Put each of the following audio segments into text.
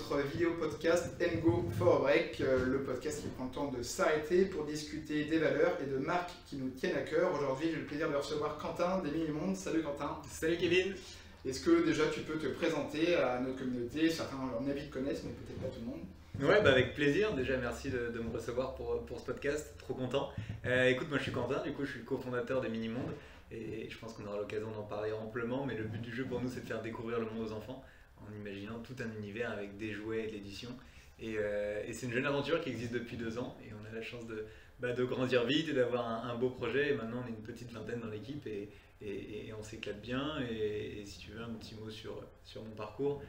notre vidéo podcast Go for a Break, le podcast qui prend le temps de s'arrêter pour discuter des valeurs et de marques qui nous tiennent à cœur. Aujourd'hui, j'ai le plaisir de recevoir Quentin des Mini-Mondes. Salut Quentin. Salut Kevin. Est-ce que déjà tu peux te présenter à notre communauté? Certains, à mon avis, te connaissent, mais peut-être pas tout le monde. Ouais, bah avec plaisir. Déjà, merci de me recevoir pour ce podcast. Trop content. Écoute, moi je suis Quentin, du coup je suis cofondateur des Mini-Mondes et je pense qu'on aura l'occasion d'en parler amplement. Mais le but du jeu pour nous, c'est de faire découvrir le monde aux enfants en imaginant tout un univers avec des jouets et de l'édition. Et c'est une jeune aventure qui existe depuis 2 ans et on a la chance de grandir vite et d'avoir un beau projet. Et maintenant, on est une petite vingtaine dans l'équipe et on s'éclate bien. Et si tu veux un petit mot sur mon parcours,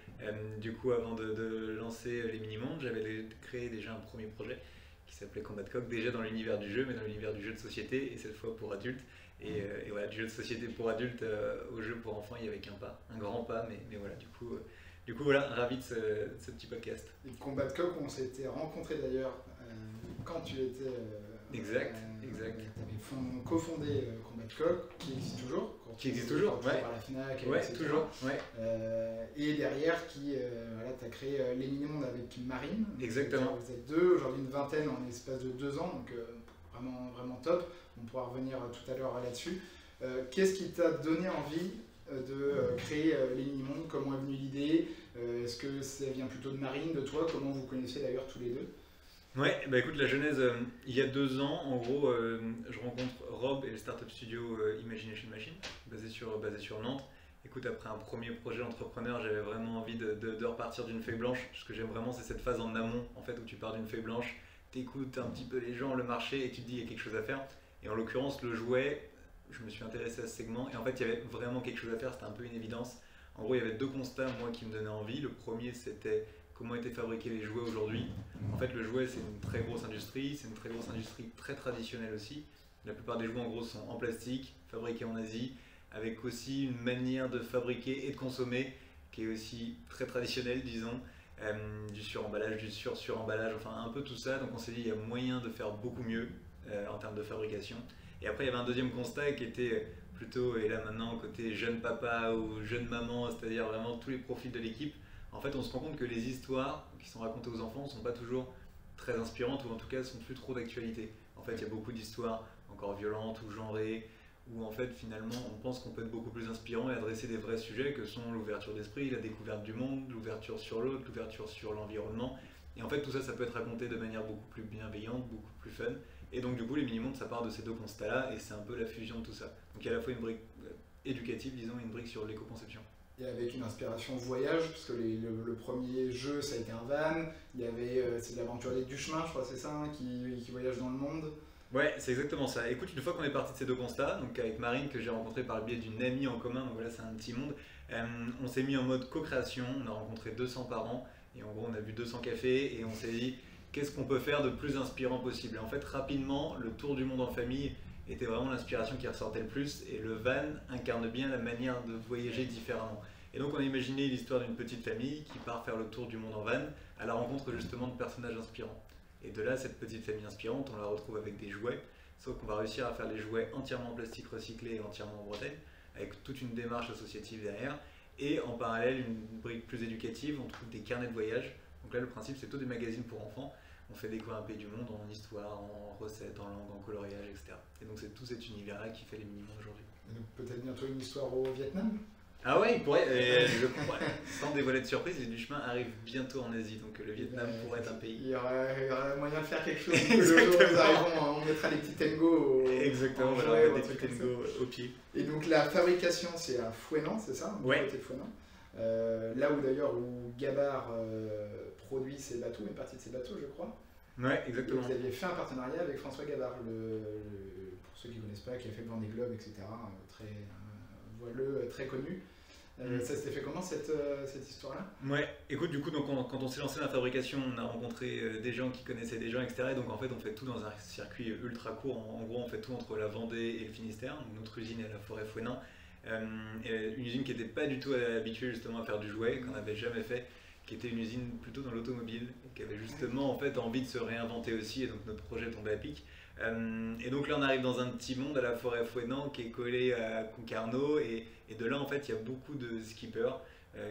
du coup, avant de lancer les Mini-Mondes, j'avais créé déjà un premier projet qui s'appelait Combat de Coq, déjà dans l'univers du jeu, mais dans l'univers du jeu de société, et cette fois pour adultes. Et voilà, du jeu de société pour adultes au jeu pour enfants, il y avait qu'un pas, un grand pas, mais voilà, du coup voilà, ravi de ce petit podcast. Et Combat de Coq, on s'était rencontrés d'ailleurs quand tu étais. Exact. Tu avais cofondé Combat de Coq, qui existe toujours. Qui existe toujours, ouais. Par la FNAC, ouais, etc. toujours, ouais. Et derrière, tu as créé les Mini-Mondes avec Marine. Exactement. Vous êtes 2, aujourd'hui une vingtaine en l'espace de 2 ans, donc vraiment top. On pourra revenir tout à l'heure là-dessus. Qu'est-ce qui t'a donné envie de créer les Mini-Mondes? Comment est venue l'idée? Est-ce que ça vient plutôt de Marine, de toi? Comment vous connaissez d'ailleurs tous les deux? Ouais, bah écoute, la genèse, il y a 2 ans, en gros, je rencontre Rob et le startup studio Imagination Machine, basé sur Nantes. Écoute, après un premier projet entrepreneur, j'avais vraiment envie de repartir d'une feuille blanche. Ce que j'aime vraiment, c'est cette phase en amont, en fait, où tu pars d'une feuille blanche, t'écoutes un petit peu les gens, le marché, et tu te dis, il y a quelque chose à faire. Et en l'occurrence, le jouet, je me suis intéressé à ce segment, et en fait, il y avait vraiment quelque chose à faire, c'était un peu une évidence. En gros, il y avait 2 constats, moi, qui me donnaient envie. Le premier, c'était comment étaient fabriqués les jouets aujourd'hui. En fait, le jouet, c'est une très grosse industrie, c'est une très grosse industrie très traditionnelle aussi. La plupart des jouets, en gros, sont en plastique, fabriqués en Asie, avec aussi une manière de fabriquer et de consommer qui est aussi très traditionnelle, disons. Du suremballage, du suremballage, enfin un peu tout ça. Donc on s'est dit, il y a moyen de faire beaucoup mieux en termes de fabrication. Et après, il y avait un deuxième constat qui était plutôt, et là maintenant, côté jeune papa ou jeune maman, c'est-à-dire vraiment tous les profils de l'équipe. En fait, on se rend compte que les histoires qui sont racontées aux enfants ne sont pas toujours très inspirantes ou en tout cas ne sont plus trop d'actualité. En fait, il y a beaucoup d'histoires encore violentes ou genrées où en fait, finalement, on pense qu'on peut être beaucoup plus inspirant et adresser des vrais sujets que sont l'ouverture d'esprit, la découverte du monde, l'ouverture sur l'autre, l'ouverture sur l'environnement. Et en fait, tout ça, ça peut être raconté de manière beaucoup plus bienveillante, beaucoup plus fun. Et donc, du coup, les Mini-Mondes, ça part de ces 2 constats-là et c'est un peu la fusion de tout ça. Donc, il y a à la fois une brique éducative, disons, et une brique sur l'éco-conception. Et avec une inspiration voyage, parce que le premier jeu, ça a été un van. Il y avait, c'est de l'aventurier du chemin, je crois, c'est ça, hein, qui voyage dans le monde. Ouais, c'est exactement ça. Écoute, une fois qu'on est parti de ces 2 constats, donc avec Marine que j'ai rencontrée par le biais d'une amie en commun, donc voilà, c'est un petit monde, on s'est mis en mode co-création, on a rencontré 200 parents et en gros on a bu 200 cafés et on s'est dit qu'est-ce qu'on peut faire de plus inspirant possible. Et en fait, rapidement, le tour du monde en famille était vraiment l'inspiration qui ressortait le plus et le van incarne bien la manière de voyager différemment. Et donc on a imaginé l'histoire d'une petite famille qui part faire le tour du monde en van à la rencontre justement de personnages inspirants. Et de là, cette petite famille inspirante, on la retrouve avec des jouets, sauf qu'on va réussir à faire les jouets entièrement en plastique recyclé et entièrement en bretelle, avec toute une démarche associative derrière. Et en parallèle, une brique plus éducative, on trouve des carnets de voyage. Donc là, le principe, c'est plutôt des magazines pour enfants. On fait découvrir un pays du monde en histoire, en recettes, en langue, en coloriage, etc. Et donc c'est tout cet univers-là qui fait les Mini-Mondes aujourd'hui. Et donc peut-être bientôt une histoire au Vietnam? Ah ouais, il pourrait, sans dévoiler de surprise, les du chemin arrivent bientôt en Asie, donc le Vietnam pourrait être un pays. Il y aura moyen de faire quelque chose. Le jour où nous arrivons, on mettra les petits Ngo Exactement, on va mettre des petits Ngo au pied. Et donc la fabrication, c'est à Fouesnant, c'est ça? Ouais. Fouesnant. Là où d'ailleurs où Gabar produit ses bateaux, une partie de ses bateaux, je crois. Ouais, exactement. Et vous aviez fait un partenariat avec François Gabar, pour ceux qui ne connaissent pas, qui a fait le Vendée Globe, etc. Très voileux, très connu. Ça s'était fait comment cette histoire-là? Ouais, écoute, du coup, donc, quand on s'est lancé dans la fabrication, on a rencontré des gens qui connaissaient des gens, etc. Et donc en fait, on fait tout dans un circuit ultra court. En gros, on fait tout entre la Vendée et le Finistère. Donc, notre usine est à la Forêt-Fouesnant. Une usine qui n'était pas du tout habituée justement à faire du jouet, qu'on n'avait jamais fait, qui était une usine plutôt dans l'automobile, qui avait justement en fait envie de se réinventer aussi, et donc notre projet tombait à pic. Et donc là on arrive dans un petit monde à la Forêt-Fouesnant qui est collé à Concarneau, et de là en fait il y a beaucoup de skippers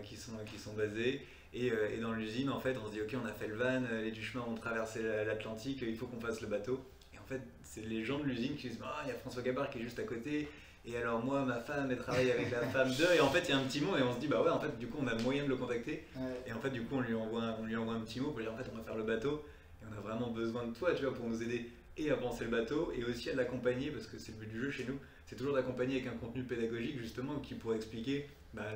qui sont basés, Et dans l'usine, en fait, on se dit, ok, on a fait le van, les du chemin ont traversé l'Atlantique, il faut qu'on fasse le bateau. Et en fait, c'est les gens de l'usine qui disent, ah, il y a François Gabard qui est juste à côté. Et alors moi, ma femme, elle travaille avec la femme d'eux. Et en fait, il y a un petit mot et on se dit, bah ouais, en fait, du coup, on a moyen de le contacter. Et en fait, du coup, on lui envoie un petit mot pour dire, en fait, on va faire le bateau. Et on a vraiment besoin de toi, tu vois, pour nous aider et à penser le bateau et aussi à l'accompagner, parce que c'est le but du jeu chez nous, c'est toujours d'accompagner avec un contenu pédagogique, justement, qui pourrait expliquer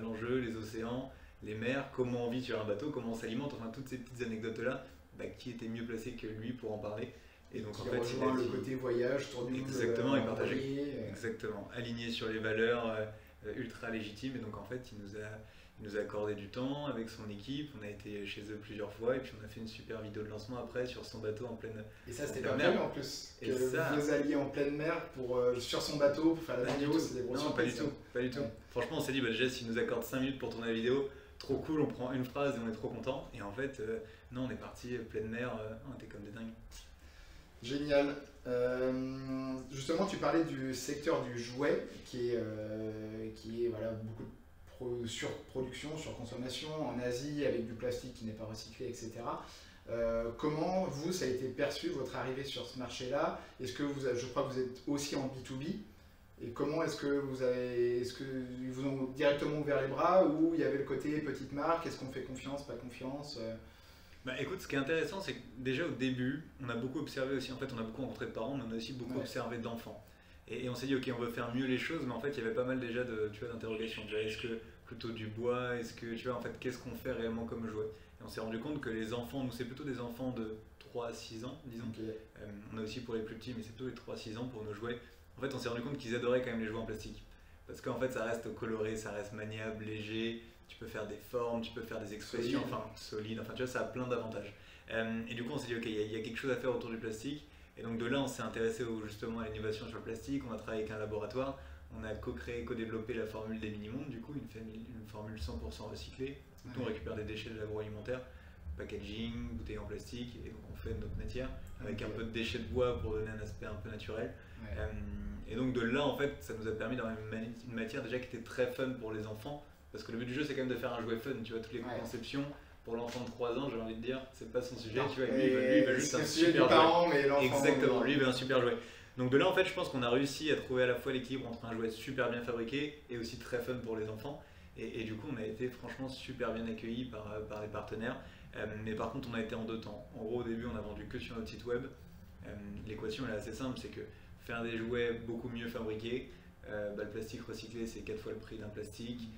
l'enjeu, les océans, les mers, comment on vit sur un bateau, comment on s'alimente, enfin toutes ces petites anecdotes-là, qui était mieux placé que lui pour en parler. Et donc qui en fait, rejoint le côté voyage, tour du monde. Exactement, et partagé. Exactement, aligné sur les valeurs ultra légitimes. Et donc en fait, il nous a accordé du temps avec son équipe. On a été chez eux plusieurs fois et puis on a fait une super vidéo de lancement après sur son bateau en pleine mer. Et ça, c'était pas mal en plus. Que vous alliez en pleine mer sur son bateau pour faire la vidéo, c'est des grosses surprises. Non, pas du tout. Franchement, on s'est dit, déjà, s'il nous accorde 5 minutes pour tourner la vidéo, trop cool, on prend une phrase et on est trop content. Et en fait, non, on est parti pleine mer, on était comme des dingues. Génial. Justement, tu parlais du secteur du jouet qui est voilà, beaucoup de surproduction, surconsommation en Asie avec du plastique qui n'est pas recyclé, etc. Comment vous, ça a été perçu votre arrivée sur ce marché-là? Est-ce que je crois que vous êtes aussi en B2B? Et comment est-ce qu'ils vous ont directement ouvert les bras ou il y avait le côté petite marque? Est-ce qu'on fait confiance, pas confiance? Écoute, ce qui est intéressant, c'est que déjà au début, on a beaucoup observé aussi, en fait, on a beaucoup rencontré de parents, mais on a aussi beaucoup observé d'enfants. Et on s'est dit, ok, on veut faire mieux les choses, mais en fait, il y avait pas mal déjà d'interrogations. Est-ce que plutôt du bois? Est-ce que, tu vois, en fait, qu'est-ce qu'on fait réellement comme jouet? Et on s'est rendu compte que les enfants, nous, c'est plutôt des enfants de 3 à 6 ans, disons. Okay. On a aussi pour les plus petits, mais c'est plutôt les 3 à 6 ans pour nos jouets. En fait, on s'est rendu compte qu'ils adoraient quand même les jouets en plastique. Parce qu'en fait, ça reste coloré, ça reste maniable, léger. Tu peux faire des formes, tu peux faire des expressions, solides, enfin tu vois, ça a plein d'avantages. Et du coup, on s'est dit, ok, il y a quelque chose à faire autour du plastique. Et donc de là, on s'est intéressé justement à l'innovation sur le plastique. On a travaillé avec un laboratoire. On a co-créé, co-développé la formule des mini-mondes, du coup, une formule 100% recyclée. Nous, on récupère des déchets de l'agroalimentaire, packaging, bouteilles en plastique, et donc on fait de notre matière avec un peu de déchets de bois pour donner un aspect un peu naturel. Et donc de là, en fait, ça nous a permis d'avoir une matière déjà qui était très fun pour les enfants. Parce que le but du jeu, c'est quand même de faire un jouet fun, tu vois, toutes les conceptions. Pour l'enfant de 3 ans, j'ai envie de dire, c'est pas son sujet, tu vois, lui, il va juste un super jouet. Exactement, lui, il veut un super jouet. Donc de là, en fait, je pense qu'on a réussi à trouver à la fois l'équilibre entre un jouet super bien fabriqué et aussi très fun pour les enfants. Et du coup, on a été franchement super bien accueillis par les partenaires. Mais par contre, on a été en 2 temps. En gros, au début, on a vendu que sur notre site web. L'équation est assez simple, c'est que faire des jouets beaucoup mieux fabriqués, le plastique recyclé, c'est 4 fois le prix d'un plastique.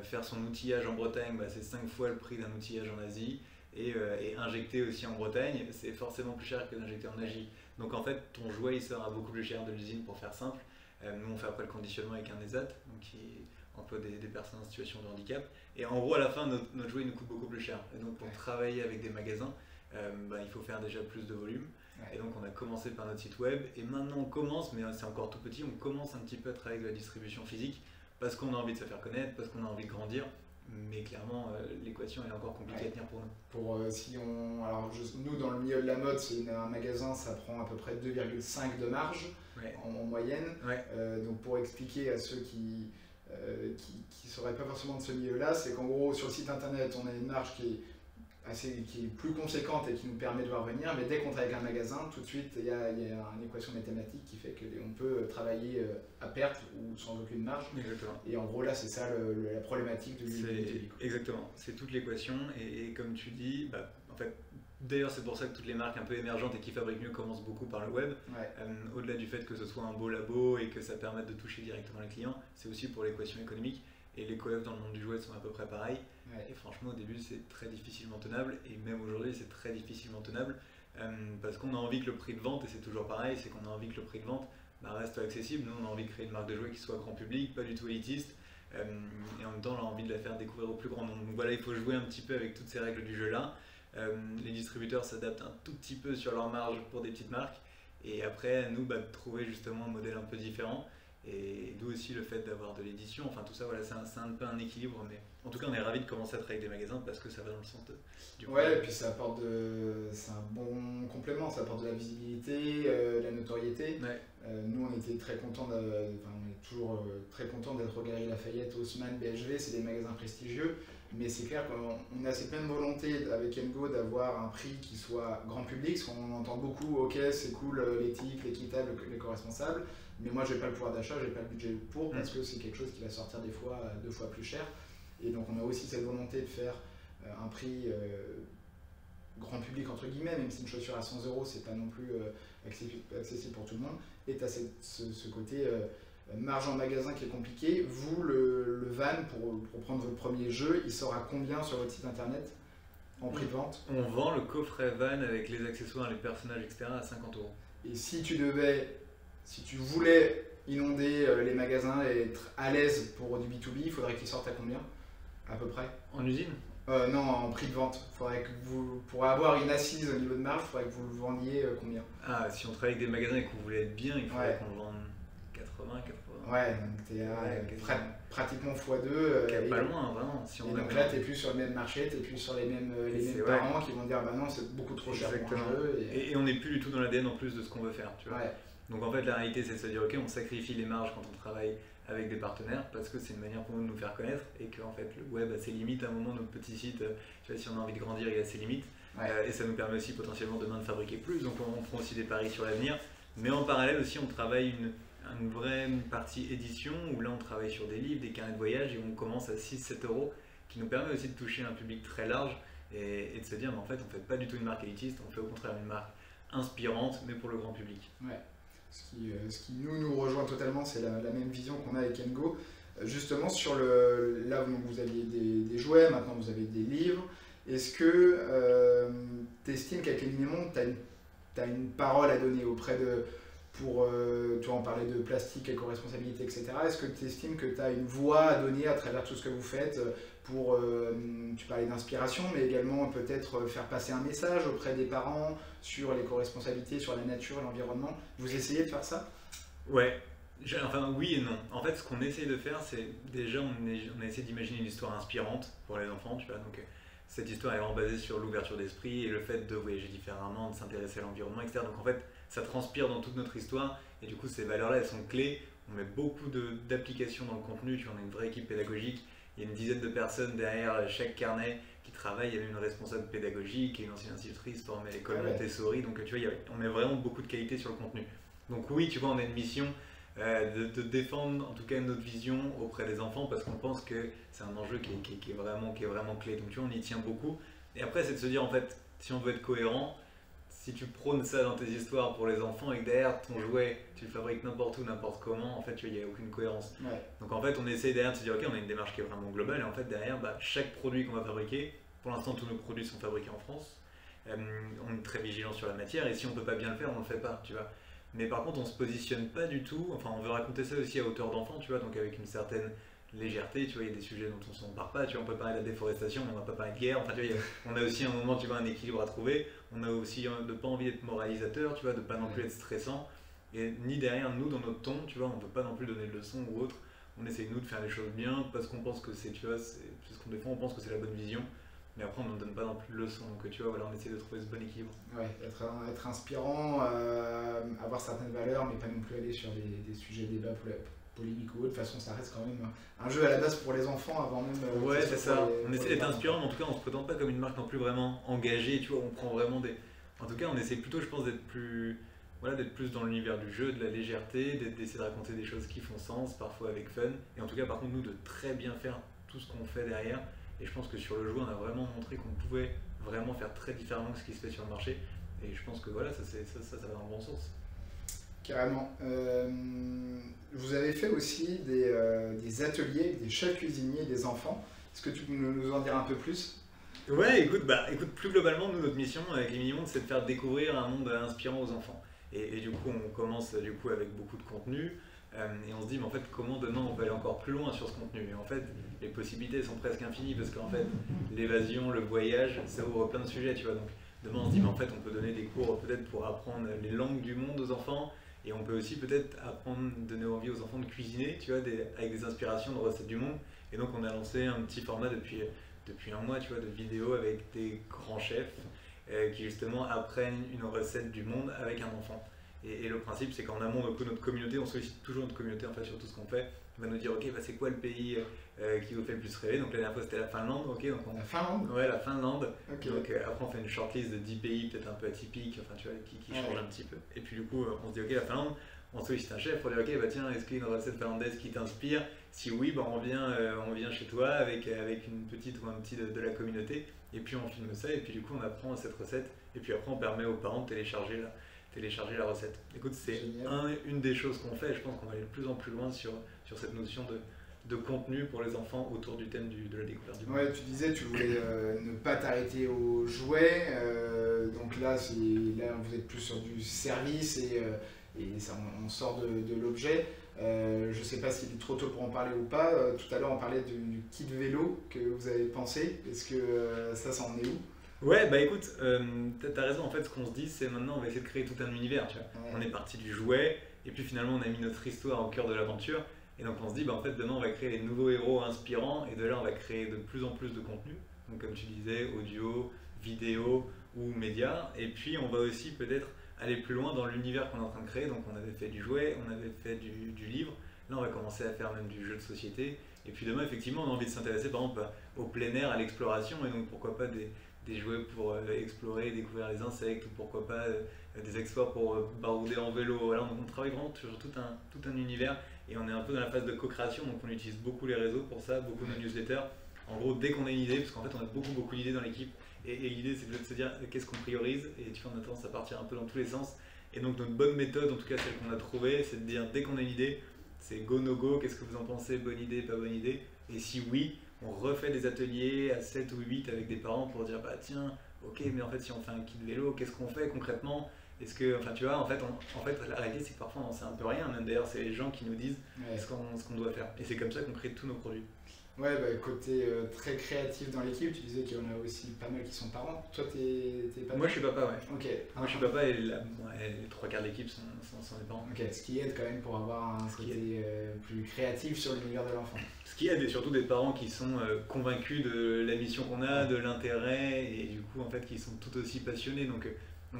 Faire son outillage en Bretagne, c'est 5 fois le prix d'un outillage en Asie. Et injecter aussi en Bretagne, c'est forcément plus cher que d'injecter en Asie. Donc en fait, ton jouet il sera beaucoup plus cher de l'usine pour faire simple. Nous, on fait après le conditionnement avec un ESAT, donc qui emploie des personnes en situation de handicap. Et en gros, à la fin, notre jouet nous coûte beaucoup plus cher. Et donc pour travailler avec des magasins, il faut faire déjà plus de volume. Et donc on a commencé par notre site web. Et maintenant on commence, mais c'est encore tout petit, on commence un petit peu à travailler avec la distribution physique. Parce qu'on a envie de se faire connaître, parce qu'on a envie de grandir, mais clairement l'équation est encore compliquée à tenir pour nous. Nous dans le milieu de la mode, c'est un magasin, ça prend à peu près 2,5 de marge en moyenne. Donc pour expliquer à ceux qui ne seraient pas forcément de ce milieu-là, c'est qu'en gros sur le site internet, on a une marge qui est plus conséquente et qui nous permet de voir venir, mais dès qu'on travaille avec un magasin, tout de suite il y a une équation mathématique qui fait qu'on peut travailler à perte ou sans aucune marge. Exactement. Et en gros là c'est ça la problématique de l'UTB. Exactement, c'est toute l'équation et comme tu dis, en fait, d'ailleurs c'est pour ça que toutes les marques un peu émergentes et qui fabriquent mieux commencent beaucoup par le web. Au-delà du fait que ce soit un beau labo et que ça permette de toucher directement les clients, c'est aussi pour l'équation économique. Et les coefs dans le monde du jouet sont à peu près pareils. Et franchement, au début, c'est très difficilement tenable. Et même aujourd'hui, c'est très difficilement tenable. Parce qu'on a envie que le prix de vente, et c'est toujours pareil, c'est qu'on a envie que le prix de vente reste accessible. Nous, on a envie de créer une marque de jouets qui soit grand public, pas du tout élitiste. Et en même temps, on a envie de la faire découvrir au plus grand nombre. Donc voilà, il faut jouer un petit peu avec toutes ces règles du jeu-là. Les distributeurs s'adaptent un tout petit peu sur leur marge pour des petites marques. Et après, nous, trouver justement un modèle un peu différent. Et d'où aussi le fait d'avoir de l'édition, enfin tout ça, voilà, c'est un peu un équilibre, mais en tout cas on est ravis de commencer à travailler avec des magasins parce que ça va dans le sens du coup. Et puis c'est un bon complément, ça apporte de la visibilité, de la notoriété. Nous on était très contents, on est toujours très contents d'être au Galeries Lafayette, Haussmann, BHV, c'est des magasins prestigieux. Mais c'est clair qu'on a cette même volonté avec Engo d'avoir un prix qui soit grand public, parce qu'on entend beaucoup, ok c'est cool l'éthique, l'équitable, l'éco-responsable, mais moi j'ai pas le pouvoir d'achat, j'ai pas le budget pour, parce que c'est quelque chose qui va sortir des fois 2 fois plus cher. Et donc on a aussi cette volonté de faire un prix grand public entre guillemets, même si une chaussure à 100 euros c'est pas non plus accessible pour tout le monde. Et tu as ce côté marge en magasin qui est compliqué. Vous, le van, pour prendre votre premier jeu, il sort à combien sur votre site internet en prix de vente? On vend le coffret van avec les accessoires, les personnages, etc. à 50 euros. Et si tu voulais inonder les magasins et être à l'aise pour du B2B, il faudrait qu'il sorte à combien à peu près? En usine? Non, en prix de vente. Faudrait que pour avoir une assise au niveau de marge, il faudrait que vous le vendiez combien? Ah, si on travaille avec des magasins et qu'on voulait être bien, il faudrait qu'on vende 80. Ouais, donc t'es à pratiquement x2. Pas loin, vraiment. Si on et donc là, t'es plus sur le même marché, t'es plus sur les mêmes parents qui vont dire bah non, c'est beaucoup trop cher pour un jeu. Et on n'est plus du tout dans l'ADN en plus de ce qu'on veut faire, tu vois. Ouais. Donc en fait, la réalité, c'est de se dire ok, on sacrifie les marges quand on travaille avec des partenaires parce que c'est une manière pour nous de nous faire connaître et que en fait, le web a ses limites. À un moment, notre petit site, tu vois, si on a envie de grandir, il a ses limites. Et ça nous permet aussi potentiellement demain de fabriquer plus. Donc on prend aussi des paris sur l'avenir. Mais en parallèle aussi, on travaille une vraie partie édition où là on travaille sur des livres, des carnets de voyage et on commence à 6-7 euros qui nous permet aussi de toucher un public très large et de se dire mais en fait on fait pas du tout une marque élitiste, on fait au contraire une marque inspirante mais pour le grand public. Ouais. Ce qui nous rejoint totalement, c'est la même vision qu'on a avec Engo. Justement sur là vous aviez des jouets, maintenant vous avez des livres. Est-ce que tu estimes qu'avec les mini-mondes tu as une parole à donner auprès de tu en parlais de plastique, éco-responsabilité, etc. Est-ce que tu estimes que tu as une voix à donner à travers tout ce que vous faites tu parlais d'inspiration, mais également peut-être faire passer un message auprès des parents sur l'éco-responsabilité, sur la nature et l'environnement? Vous essayez de faire ça? Ouais. Enfin oui et non. En fait ce qu'on essaye de faire c'est déjà on a essayé d'imaginer une histoire inspirante pour les enfants, tu vois, donc cette histoire est vraiment basée sur l'ouverture d'esprit et le fait de voyager différemment, de s'intéresser à l'environnement, etc. Donc en fait ça transpire dans toute notre histoire et du coup ces valeurs là elles sont clés. On met beaucoup d'applications dans le contenu, tu vois, on a une vraie équipe pédagogique, il y a une dizaine de personnes derrière chaque carnet qui travaillent, il y a une responsable pédagogique et une ancienne institutrice formée à l'école Montessori, donc tu vois on met vraiment beaucoup de qualité sur le contenu. Donc oui tu vois on a une mission de défendre en tout cas notre vision auprès des enfants parce qu'on pense que c'est un enjeu qui est vraiment clé. Donc tu vois, on y tient beaucoup. Et après, c'est de se dire en fait, si on veut être cohérent, si tu prônes ça dans tes histoires pour les enfants et que derrière ton jouet, tu le fabriques n'importe où, n'importe comment, en fait, tu vois, il n'y a aucune cohérence. Ouais. Donc en fait, on essaie derrière de se dire ok, on a une démarche qui est vraiment globale et en fait, derrière, chaque produit qu'on va fabriquer, pour l'instant, tous nos produits sont fabriqués en France. On est très vigilant sur la matière et si on ne peut pas bien le faire, on ne le fait pas, tu vois. Mais par contre, on se positionne pas du tout, enfin on veut raconter ça aussi à hauteur d'enfant, tu vois, donc avec une certaine légèreté, tu vois, il y a des sujets dont on s'en part pas, tu vois, on peut parler de la déforestation, mais on va pas parler de guerre, enfin tu vois, on a aussi un moment, tu vois, un équilibre à trouver, on a aussi de pas envie d'être moralisateur, tu vois, de pas non plus être stressant, et ni derrière nous, dans notre ton, tu vois, on veut pas non plus donner de leçons ou autre, on essaie nous de faire les choses bien, parce qu'on pense que c'est, tu vois, c'est ce qu'on défend, on pense que c'est la bonne vision. Mais après, on ne donne pas non plus de leçons, donc tu vois, voilà, on essaie de trouver ce bon équilibre. Ouais, être inspirant, avoir certaines valeurs, mais pas non plus aller sur des sujets de débat polémiques ou autre. De toute façon, ça reste quand même un jeu à la base pour les enfants avant même. Ouais, c'est ça. On essaie d'être inspirant, mais en tout cas, on se présente pas comme une marque non plus vraiment engagée, tu vois, on prend vraiment des. En tout cas, on essaie plutôt, je pense, d'être plus. Voilà, d'être plus dans l'univers du jeu, de la légèreté, d'essayer de raconter des choses qui font sens, parfois avec fun. Et en tout cas, par contre, nous, de très bien faire tout ce qu'on fait derrière. Et je pense que sur le jeu, on a vraiment montré qu'on pouvait vraiment faire très différemment que ce qui se fait sur le marché. Et je pense que voilà, ça va dans le bon sens. Carrément. Vous avez fait aussi des ateliers, des chefs cuisiniers, des enfants. Est-ce que tu peux nous en dire un peu plus? Ouais, écoute, plus globalement, nous, notre mission avec les Mini-Mondes, c'est de faire découvrir un monde inspirant aux enfants. Et du coup, on commence avec beaucoup de contenu. Et on se dit, mais en fait, comment demain on peut aller encore plus loin sur ce contenu? Et en fait, les possibilités sont presque infinies parce qu'en fait, l'évasion, le voyage, ça ouvre plein de sujets, tu vois. Donc, demain, on se dit, mais en fait, on peut donner des cours peut-être pour apprendre les langues du monde aux enfants. Et on peut aussi peut-être donner envie aux enfants de cuisiner, tu vois, avec des inspirations de recettes du monde. Et donc, on a lancé un petit format depuis un mois, tu vois, de vidéos avec des grands chefs qui justement apprennent une recette du monde avec un enfant. Et le principe, c'est qu'en amont, notre communauté, on sollicite toujours notre communauté en fait, sur tout ce qu'on fait. On va nous dire, ok, bah, c'est quoi le pays qui vous fait le plus rêver? Donc la dernière fois, c'était la Finlande. Okay, donc La Finlande? Ouais, la Finlande. Okay. Donc après, on fait une shortlist de 10 pays, peut-être un peu atypiques, enfin, tu vois, qui changent un petit peu. Et puis du coup, on se dit, ok, la Finlande, on sollicite un chef pour dire, ok, bah tiens, est-ce qu'il y a une recette finlandaise qui t'inspire? Si oui, bah, on vient chez toi avec une petite ou un petit de la communauté. Et puis on filme ça, et puis du coup, on apprend cette recette. Et puis après, on permet aux parents de télécharger la recette. Écoute, c'est une des choses qu'on fait, et je pense qu'on va aller de plus en plus loin sur cette notion de contenu pour les enfants autour du thème de la découverte du monde. Ouais, tu disais tu voulais ne pas t'arrêter aux jouets, donc là vous êtes plus sur du service et ça, on sort de l'objet. Je ne sais pas s'il est trop tôt pour en parler ou pas. Tout à l'heure on parlait du kit vélo que vous avez pensé. Est-ce que ça en est où? Ouais, bah écoute, t'as raison, en fait ce qu'on se dit c'est maintenant on va essayer de créer tout un univers, tu vois. Ouais. On est parti du jouet, et puis finalement on a mis notre histoire au cœur de l'aventure, et donc on se dit bah en fait demain on va créer les nouveaux héros inspirants, et de là on va créer de plus en plus de contenu, donc comme tu disais, audio, vidéo ou médias, et puis on va aussi peut-être aller plus loin dans l'univers qu'on est en train de créer, donc on avait fait du jouet, on avait fait du livre, là on va commencer à faire même du jeu de société, et puis demain effectivement on a envie de s'intéresser par exemple au plein air, à l'exploration, et donc pourquoi pas des jouets pour explorer, découvrir les insectes, ou pourquoi pas des exploits pour barouder en vélo. Voilà, donc on travaille vraiment sur tout un univers, et on est un peu dans la phase de co-création, donc on utilise beaucoup les réseaux pour ça, beaucoup de newsletters. En gros, dès qu'on a une idée, parce qu'en fait on a beaucoup d'idées dans l'équipe, et l'idée c'est de se dire qu'est-ce qu'on priorise, et tu vois, on a tendance à partir un peu dans tous les sens. Et donc notre bonne méthode, en tout cas celle qu'on a trouvée, c'est de dire dès qu'on a une idée, c'est go no go, qu'est-ce que vous en pensez, bonne idée, pas bonne idée, et si oui, on refait des ateliers à 7 ou 8 avec des parents pour dire bah tiens, ok, mais en fait si on fait un kit vélo, qu'est-ce qu'on fait concrètement? Est-ce que, enfin tu vois, en fait la réalité c'est que parfois on sait un peu rien, même d'ailleurs c'est les gens qui nous disent ce qu'on doit faire. Et c'est comme ça qu'on crée tous nos produits. Ouais, bah, côté très créatif dans l'équipe, tu disais qu'il y en a aussi pas mal qui sont parents. Toi, t'es papa? Moi, je suis papa, ouais. Ok. Moi, je suis papa et les 3/4 de l'équipe sont des parents. Ok, ce qui aide quand même pour avoir un côté plus créatif sur l'univers de l'enfant. Ce qui aide, et surtout des parents qui sont convaincus de la mission qu'on a, de l'intérêt, et du coup, en fait, qui sont tout aussi passionnés. Donc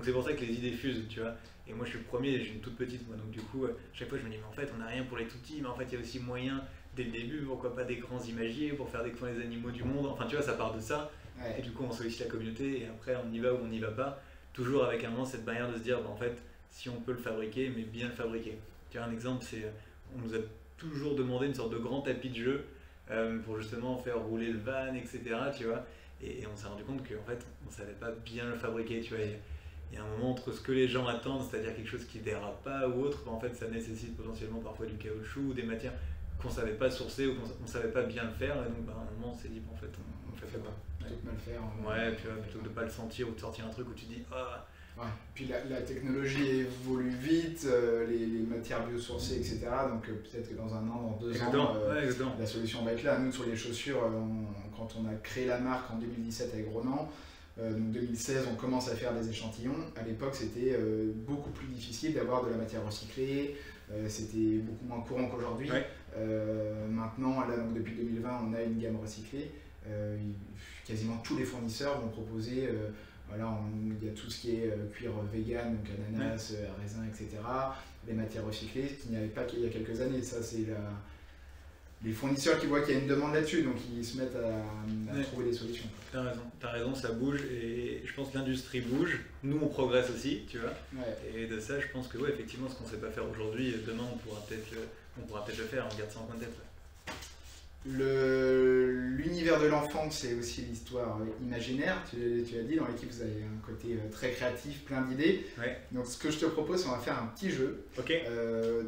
c'est pour ça que les idées fusent, tu vois. Et moi, je suis le premier, j'ai une toute petite, moi. Donc du coup, chaque fois, je me dis, mais en fait, on n'a rien pour les tout petits, mais en fait, il y a aussi moyen dès le début, pourquoi pas des grands imagiers pour faire découvrir les animaux du monde, enfin tu vois, ça part de ça, et du coup on sollicite la communauté, et après on y va ou on n'y va pas, toujours avec un moment cette barrière de se dire, bah, en fait, si on peut le fabriquer, mais bien le fabriquer. Tu vois, un exemple, c'est, on nous a toujours demandé une sorte de grand tapis de jeu pour justement faire rouler le van, etc., tu vois, et on s'est rendu compte qu'en fait, on savait pas bien le fabriquer, tu vois, il y a un moment entre ce que les gens attendent, c'est-à-dire quelque chose qui dérape pas ou autre, bah, en fait ça nécessite potentiellement parfois du caoutchouc ou des matières qu'on savait pas sourcer ou qu'on savait pas bien le faire, et donc bah, à un moment on s'est dit, bah, en fait on fait pas. Plutôt que mal faire. Ouais, puis plutôt que de pas le sentir ou de sortir un truc où tu dis ah. Ouais. Puis la technologie évolue vite, les matières biosourcées, etc. Donc peut-être que dans un an, dans 2 ans, la solution va être là. Nous sur les chaussures, quand on a créé la marque en 2017 avec Ronan, donc 2016 on commence à faire des échantillons. À l'époque c'était beaucoup plus difficile d'avoir de la matière recyclée, c'était beaucoup moins courant qu'aujourd'hui. Ouais. Maintenant, là, donc, depuis 2020, on a une gamme recyclée. Quasiment tous les fournisseurs vont proposer, voilà, il y a tout ce qui est cuir vegan, donc ananas, raisin, etc. Les matières recyclées, ce qu'il n'y avait pas qu'il y a quelques années. Ça, c'est les fournisseurs qui voient qu'il y a une demande là-dessus, donc ils se mettent à trouver des solutions. T'as raison, ça bouge, et je pense que l'industrie bouge, nous on progresse aussi, tu vois, et de ça je pense que ouais, effectivement ce qu'on ne sait pas faire aujourd'hui, demain on pourra peut-être le faire, on garde ça en coin de tête. L'univers de l'enfant, c'est aussi l'histoire imaginaire, tu l'as dit, dans l'équipe vous avez un côté très créatif, plein d'idées. Ouais. Donc ce que je te propose, c'est on va faire un petit jeu. Ok.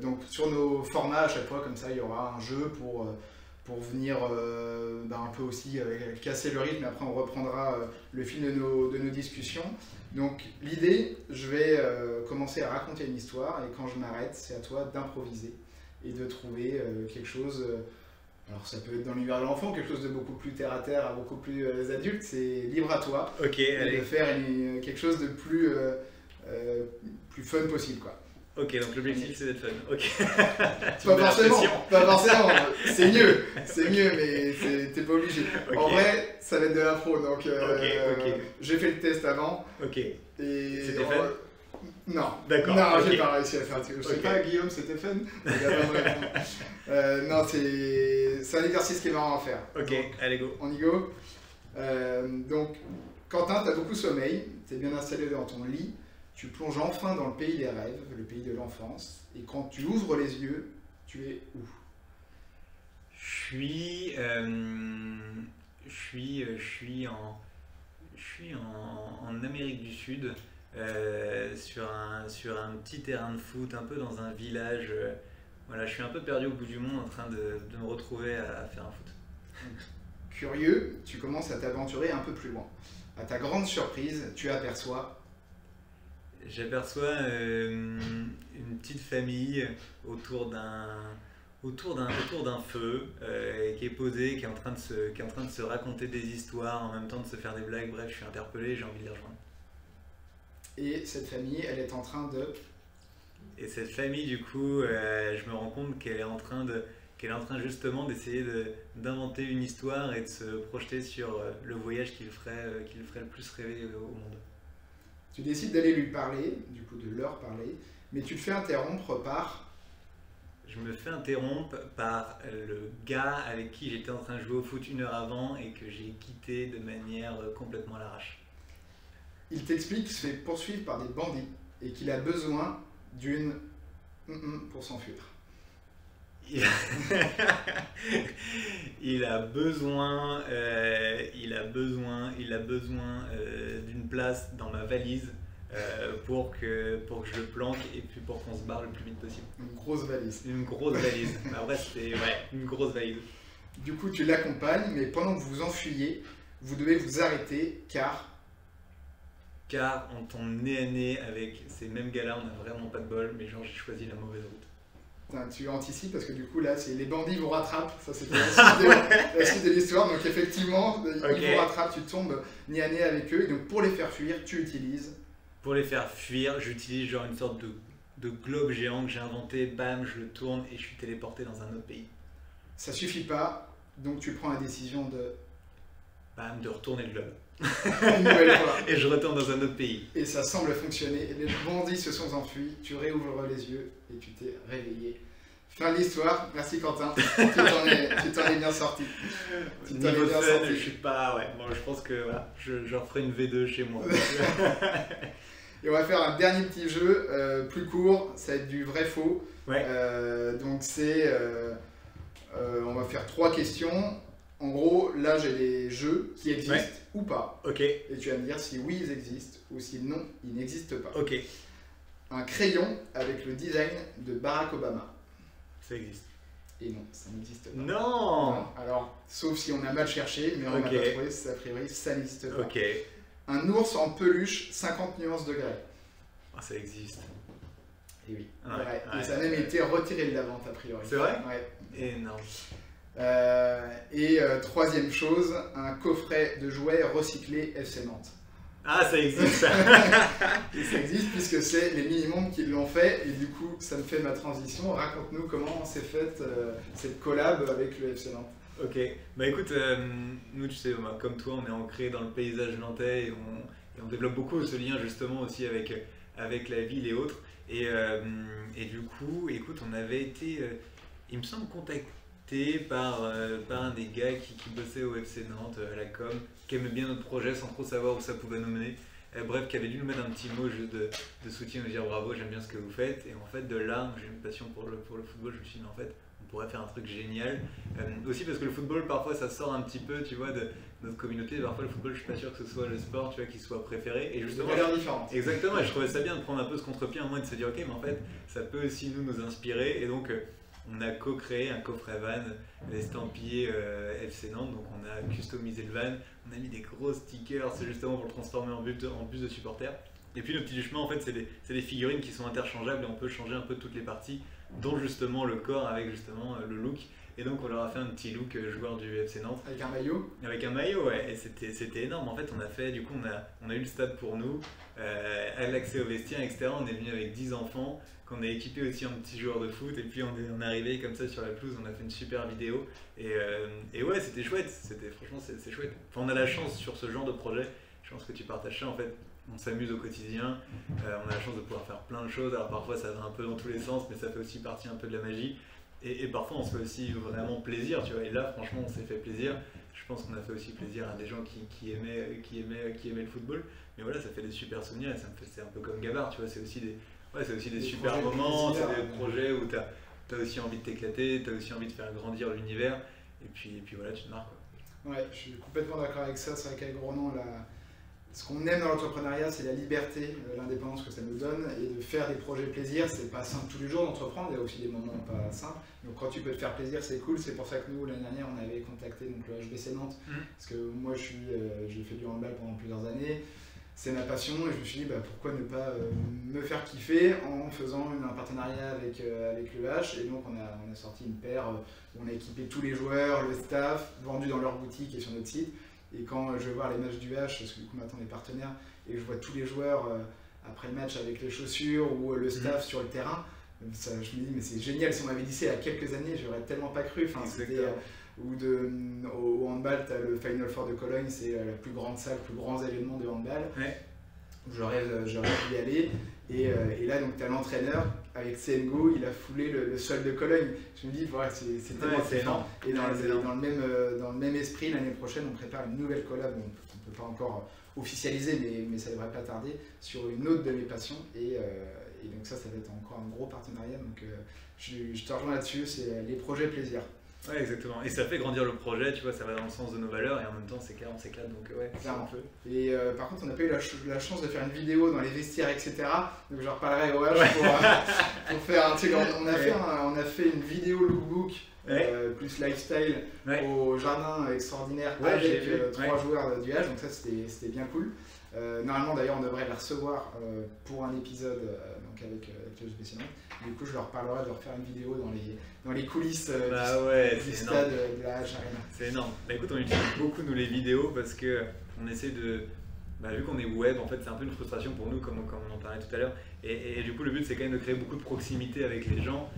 Donc sur nos formats, à chaque fois comme ça, il y aura un jeu pour venir un peu aussi casser le rythme, et après on reprendra le fil de nos discussions. Donc l'idée, je vais commencer à raconter une histoire, et quand je m'arrête, c'est à toi d'improviser et de trouver quelque chose. Alors ça peut être dans l'univers de l'enfant, quelque chose de beaucoup plus terre à terre, beaucoup plus adulte, c'est libre à toi. Ok, allez. De faire quelque chose de plus fun possible, quoi. Ok, donc l'objectif c'est d'être fun. Ok. pas forcément, c'est mieux, mais t'es pas obligé. Okay. En vrai, ça va être de l'impro, donc okay. j'ai fait le test avant. Ok. Et c'était fun. Non. D'accord. Non, Ok. j'ai pas réussi à faire. Je sais Ok. pas, Guillaume, c'est Stéphane. Il a pas de réponse. Non, c'est un exercice qui est marrant à faire. Ok, Donc, allez go. on y go. Donc, Quentin, tu as beaucoup sommeil, tu es bien installé dans ton lit, tu plonges enfin dans le pays des rêves, le pays de l'enfance, et quand tu ouvres les yeux, tu es où? Je suis en Amérique du Sud, sur un petit terrain de foot, un peu dans un village. Voilà, je suis un peu perdu au bout du monde en train de me retrouver à faire un foot. Curieux, tu commences à t'aventurer un peu plus loin. À ta grande surprise, tu aperçois J'aperçois une petite famille autour d'un feu qui est posée, qui est en train de se raconter des histoires, en même temps de se faire des blagues. Bref, je suis interpellé, j'ai envie de les rejoindre. et cette famille, elle est en train de... Et cette famille, du coup, je me rends compte qu'elle est en train justement d'essayer d'inventer une histoire et de se projeter sur le voyage qui le ferait le plus rêver au monde. Tu décides d'aller lui parler, du coup de leur parler, mais tu te fais interrompre par... Je me fais interrompre par le gars avec qui j'étais en train de jouer au foot une heure avant et que j'ai quitté de manière complètement à l'arrache. Il t'explique qu'il se fait poursuivre par des bandits et qu'il a besoin d'une... pour s'enfuir. Il il a besoin, d'une place dans ma valise pour que je le planque et puis pour qu'on se barre le plus vite possible. Une grosse valise. Une grosse valise. Après, c'était une grosse valise. Du coup, tu l'accompagnes, mais pendant que vous vous enfuyez, vous devez vous arrêter car... Car on tombe nez à nez avec ces mêmes gars-là, on n'a vraiment pas de bol, mais genre j'ai choisi la mauvaise route. Putain, tu anticipes parce que du coup là c'est les bandits vous rattrapent, ça c'était la suite de l'histoire, donc effectivement ils vous rattrapent, tu tombes nez à nez avec eux, et donc pour les faire fuir tu utilises... Pour les faire fuir, j'utilise genre une sorte de globe géant que j'ai inventé, bam, je le tourne et je suis téléporté dans un autre pays. Ça suffit pas, donc tu prends la décision de... Bam, de retourner le globe. une nouvelle fois. Et je retourne dans un autre pays. Et ça semble fonctionner, les bandits se sont enfuis, tu réouvres les yeux et tu t'es réveillé. Fin de l'histoire, merci Quentin, tu t'en es bien sorti. Tu t'en es Niveau bien fun, sorti. je suis pas... Ouais, bon, je pense que voilà, je referai une V2 chez moi. Et on va faire un dernier petit jeu, plus court, ça va être du vrai-faux. Ouais. Donc on va faire 3 questions. En gros, là j'ai des jeux qui existent ou pas. Ok, Et tu vas me dire si oui ils existent ou si non ils n'existent pas. ok, Un crayon avec le design de Barack Obama. ça existe. Et non, ça n'existe pas. Non. Alors, sauf si on a mal cherché, mais on n'a Ok. pas trouvé, a priori ça n'existe pas. Ok, Un ours en peluche, 50 nuances de grès. ah, ça existe. Et oui. Ouais, Ouais. ouais. Et ça a même été retiré de la vente a priori. C'est vrai? Ouais. Énorme. Troisième chose, un coffret de jouets recyclés FC Nantes. Ah, ça existe. Et ça existe puisque c'est les Mini-Mondes qui l'ont fait et du coup ça me fait ma transition. Raconte-nous comment s'est faite cette collab avec le FC Nantes. Ok, bah écoute, nous tu sais, comme toi, on est ancré dans le paysage nantais et on développe beaucoup ce lien justement aussi avec la ville et autres. Et du coup, écoute, on avait été, il me semble, contacté par un des gars qui bossait au FC Nantes à la com, qui aimait bien notre projet sans trop savoir où ça pouvait nous mener. Bref, qui avait dû nous mettre un petit mot juste de soutien, nous dire bravo, j'aime bien ce que vous faites. Et en fait, de là, j'ai une passion pour le football, je me suis dit, mais en fait, on pourrait faire un truc génial. Aussi parce que le football, parfois, ça sort un petit peu, tu vois, de notre communauté. Parfois, le football, je suis pas sûr que ce soit le sport, tu vois, qui soit préféré. Et justement, Des valeurs différentes. exactement, et je trouvais ça bien de prendre un peu ce contre-pied, à moins de se dire, ok, mais en fait, ça peut aussi nous inspirer. Et donc, on a co-créé un coffret van estampillé FC Nantes. Donc, on a customisé le van, on a mis des gros stickers, c'est justement pour le transformer en bus de supporters. Et puis, le petit du chemin, en fait, c'est des figurines qui sont interchangeables et on peut changer un peu toutes les parties, dont justement le corps avec justement le look. Et donc on leur a fait un petit look joueur du FC Nantes. Avec un maillot. Avec un maillot, ouais, et c'était énorme. En fait, on a eu le stade pour nous, l'accès au vestiaire, etc. On est venu avec 10 enfants, qu'on a équipé aussi en petits joueurs de foot, et puis on est arrivé comme ça sur la pelouse, on a fait une super vidéo. Et ouais, c'était chouette, franchement c'est chouette. Enfin, on a la chance sur ce genre de projet, je pense que tu partages ça en fait. on s'amuse au quotidien, on a la chance de pouvoir faire plein de choses, alors parfois ça va un peu dans tous les sens, mais ça fait aussi partie un peu de la magie, et parfois on se fait aussi vraiment plaisir, tu vois, et là franchement on s'est fait plaisir, je pense qu'on a fait aussi plaisir à des gens qui aimaient le football, mais voilà, ça fait des super souvenirs, et c'est un peu comme Gabard, tu vois, c'est aussi des super moments, c'est des projets où t'as aussi envie de t'éclater, t'as aussi envie de faire grandir l'univers, et puis voilà, tu te marres, quoi. Ouais, je suis complètement d'accord avec ça. C'est vrai qu'avec Ronan, ce qu'on aime dans l'entrepreneuriat, c'est la liberté, l'indépendance que ça nous donne, et de faire des projets plaisir. C'est pas simple tous les jours d'entreprendre, il y a aussi des moments pas simples. Donc quand tu peux te faire plaisir, c'est cool. C'est pour ça que nous, l'année dernière, on avait contacté donc, le HBC Nantes, parce que moi, j'ai fait du handball pendant plusieurs années. C'est ma passion, et je me suis dit pourquoi ne pas me faire kiffer en faisant un partenariat avec le H. Et donc on a sorti une paire où on a équipé tous les joueurs, le staff, vendu dans leur boutique et sur notre site. Et quand je vais voir les matchs du H, parce que du coup maintenant on est partenaires, et que je vois tous les joueurs après le match avec les chaussures ou le staff sur le terrain, je me dis mais c'est génial. Si on m'avait dit ça il y a quelques années, j'aurais tellement pas cru. Enfin, au handball, tu as le Final Four de Cologne, c'est la plus grande salle, le plus grand événement de handball. Ouais. J'aurais pu y aller. Et là, tu as l'entraîneur avec CNGO, il a foulé le sol de Cologne. Je me dis, voilà, c'est tellement différent. Et dans le même esprit, l'année prochaine, on prépare une nouvelle collab. On ne peut pas encore officialiser, mais ça ne devrait pas tarder, sur une autre de mes passions. Et donc ça va être encore un gros partenariat. Donc je te rejoins là-dessus, c'est les projets plaisir. Ouais, exactement. Et ça fait grandir le projet, tu vois, ça va dans le sens de nos valeurs, et en même temps, c'est clair, on s'éclate, donc ouais, c'est un peu. Et par contre, on n'a pas eu la chance de faire une vidéo dans les vestiaires, etc. Donc j'en reparlerai au H pour faire un truc. On a fait une vidéo lookbook, plus lifestyle, au jardin extraordinaire, avec 3 joueurs du H, donc ça c'était bien cool. Normalement d'ailleurs on devrait les recevoir pour un épisode donc avec le HBC Nantes. Du coup je leur parlerai de leur faire une vidéo dans les coulisses du stade de la H Arena. C'est énorme. Bah écoute, on utilise beaucoup nous les vidéos parce que on essaie de... vu qu'on est web, en fait c'est un peu une frustration pour nous comme on en parlait tout à l'heure, et du coup le but c'est quand même de créer beaucoup de proximité avec les gens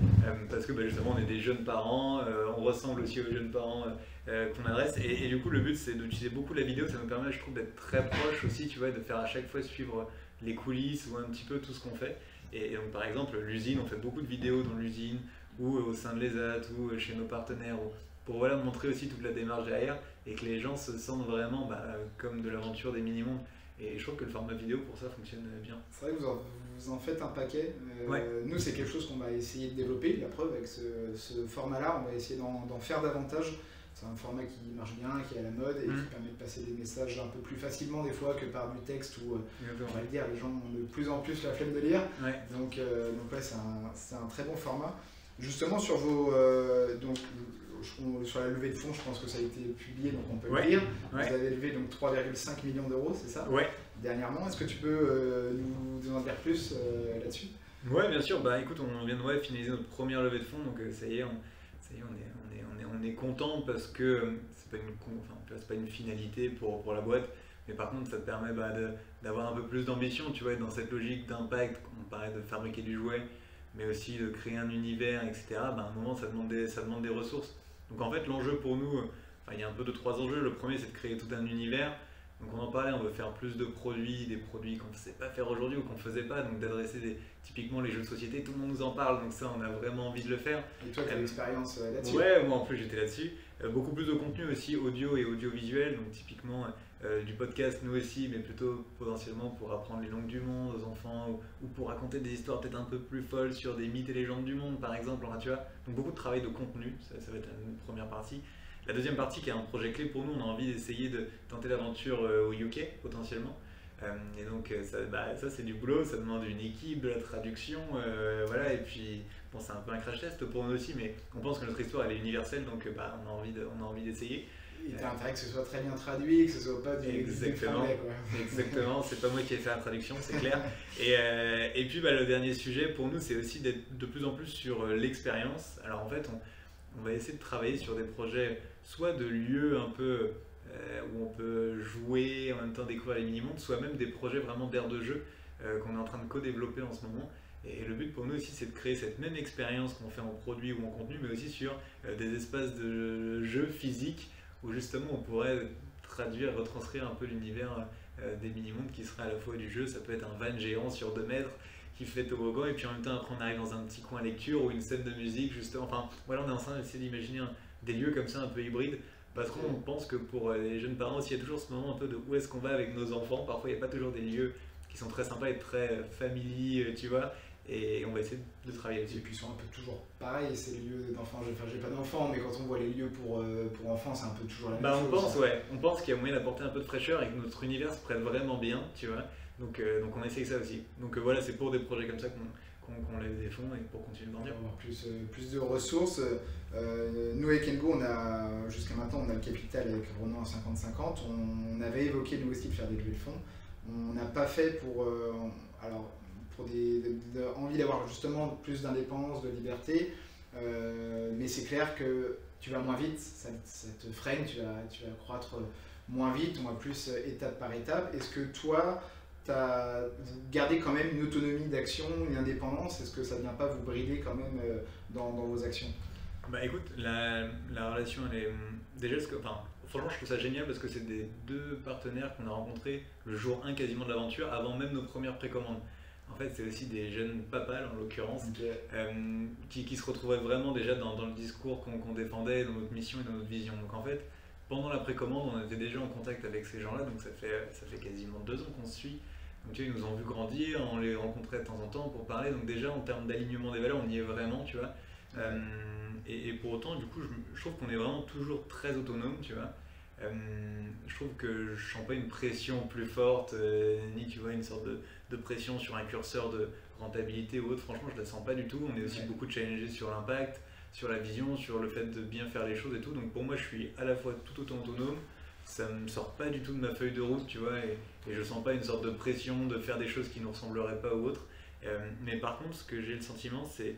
parce que justement on est des jeunes parents, on ressemble aussi aux jeunes parents qu'on adresse, et du coup le but c'est d'utiliser beaucoup la vidéo. Ça nous permet, je trouve, d'être très proche aussi, tu vois, de faire à chaque fois suivre les coulisses ou un petit peu tout ce qu'on fait. Et donc par exemple l'usine, on fait beaucoup de vidéos dans l'usine ou au sein de l'ESAT ou chez nos partenaires, pour voilà, montrer aussi toute la démarche derrière et que les gens se sentent vraiment comme de l'aventure des mini-mondes. Et je trouve que le format vidéo pour ça fonctionne bien. C'est vrai que vous en faites un paquet. Nous, c'est quelque chose qu'on va essayer de développer. La preuve, avec ce format-là, on va essayer d'en faire davantage. C'est un format qui marche bien, qui est à la mode et qui permet de passer des messages un peu plus facilement des fois que par du texte où, on va le dire, les gens ont de plus en plus la flemme de lire. Donc c'est un très bon format. Justement, sur sur la levée de fonds, je pense que ça a été publié, donc on peut le lire. Vous avez levé donc 3,5 millions d'euros, c'est ça? Dernièrement. Est-ce que tu peux nous en dire plus là-dessus? Ouais, bien sûr. Écoute, on vient de finaliser notre première levée de fonds, donc ça y est, on est content parce que c'est pas une finalité pour la boîte, mais par contre ça te permet d'avoir un peu plus d'ambition, tu vois, dans cette logique d'impact. On parlait de fabriquer du jouet, mais aussi de créer un univers, etc. À un moment ça demande des ressources. Donc en fait l'enjeu pour nous, il y a un peu 3 enjeux. Le premier c'est de créer tout un univers. Donc on en parlait, on veut faire plus de produits, des produits qu'on ne sait pas faire aujourd'hui ou qu'on ne faisait pas, donc d'adresser typiquement les jeux de société, tout le monde nous en parle, donc ça on a vraiment envie de le faire. Et toi tu as l'expérience là-dessus? Ouais, moi en plus j'étais là-dessus. Beaucoup plus de contenu aussi audio et audiovisuel, donc typiquement du podcast nous aussi, mais plutôt potentiellement pour apprendre les langues du monde aux enfants ou pour raconter des histoires peut-être un peu plus folles sur des mythes et légendes du monde par exemple, tu vois. Donc beaucoup de travail de contenu, ça va être une première partie. La deuxième partie qui est un projet clé pour nous, on a envie d'essayer de tenter l'aventure au UK potentiellement. Et donc ça c'est du boulot, ça demande une équipe, de la traduction, voilà, et puis bon, c'est un peu un crash test pour nous aussi, mais on pense que notre histoire elle est universelle, donc on a envie d'essayer. Et t'as intérêt que ce soit très bien traduit, que ce soit pas du franglais, quoi. Exactement, c'est pas moi qui ai fait la traduction, c'est clair. Et puis le dernier sujet pour nous c'est aussi d'être de plus en plus sur l'expérience. Alors en fait on va essayer de travailler sur des projets soit de lieux un peu où on peut jouer, en même temps découvrir les mini-mondes, soit même des projets vraiment d'aire de jeu qu'on est en train de co-développer en ce moment. Et le but pour nous aussi c'est de créer cette même expérience qu'on fait en produit ou en contenu, mais aussi sur des espaces de jeu physiques où justement on pourrait traduire, retranscrire un peu l'univers des mini-mondes qui seraient à la fois du jeu, ça peut être un van géant sur 2 mètres qui fait toboggan, et puis en même temps après on arrive dans un petit coin lecture ou une scène de musique justement, enfin voilà, on est en train d'essayer d'imaginer des lieux comme ça un peu hybrides, parce qu'on pense que pour les jeunes parents aussi, il y a toujours ce moment un peu de où est-ce qu'on va avec nos enfants. Parfois il n'y a pas toujours des lieux qui sont très sympas et très family, tu vois, et on va essayer de travailler Et là-dessus. puis ils sont un peu toujours pareils, ces lieux d'enfants. Enfin, j'ai pas d'enfants, mais quand on voit les lieux pour enfants, c'est un peu toujours la même Bah chose. on pense qu'il y a moyen d'apporter un peu de fraîcheur et que notre univers se prête vraiment bien, tu vois. Donc on essaye ça aussi. Donc voilà, c'est pour des projets comme ça qu'on lève des fonds et pour continuer de grandir. Pour avoir plus de ressources. Nous avec Engo, jusqu'à maintenant, on a le capital avec Renault à 50-50. On avait évoqué nous aussi de faire des levées de fonds. On n'a pas fait pour envie d'avoir justement plus d'indépendance, de liberté. Mais c'est clair que tu vas moins vite, ça te freine, tu vas croître moins vite, on va plus étape par étape. Est-ce que toi, vous gardez quand même une autonomie d'action, une indépendance? Est-ce que ça ne vient pas vous brider quand même dans vos actions? Bah écoute, la relation elle est déjà, franchement je trouve ça génial parce que c'est des 2 partenaires qu'on a rencontrés le jour 1 quasiment de l'aventure, avant même nos premières précommandes. En fait, c'est aussi des jeunes papas en l'occurrence, Okay. qui se retrouvaient vraiment déjà dans le discours qu'on défendait, dans notre mission et dans notre vision. Donc en fait, pendant la précommande, on était déjà en contact avec ces gens-là, donc ça fait quasiment 2 ans qu'on se suit. Donc tu vois, ils nous ont vu grandir, on les rencontrait de temps en temps pour parler, donc déjà en termes d'alignement des valeurs, on y est vraiment, tu vois. Et pour autant, du coup, je trouve qu'on est vraiment toujours très autonome, tu vois. Je trouve que je sens pas une pression plus forte, ni tu vois une sorte de pression sur un curseur de rentabilité ou autre. Franchement, je la sens pas du tout. On est aussi beaucoup challengé sur l'impact, sur la vision, sur le fait de bien faire les choses et tout. Donc pour moi, je suis à la fois tout autant autonome. Ça me sort pas du tout de ma feuille de route, tu vois, et je sens pas une sorte de pression de faire des choses qui ne ressembleraient pas ou autre. Mais par contre, ce que j'ai le sentiment, c'est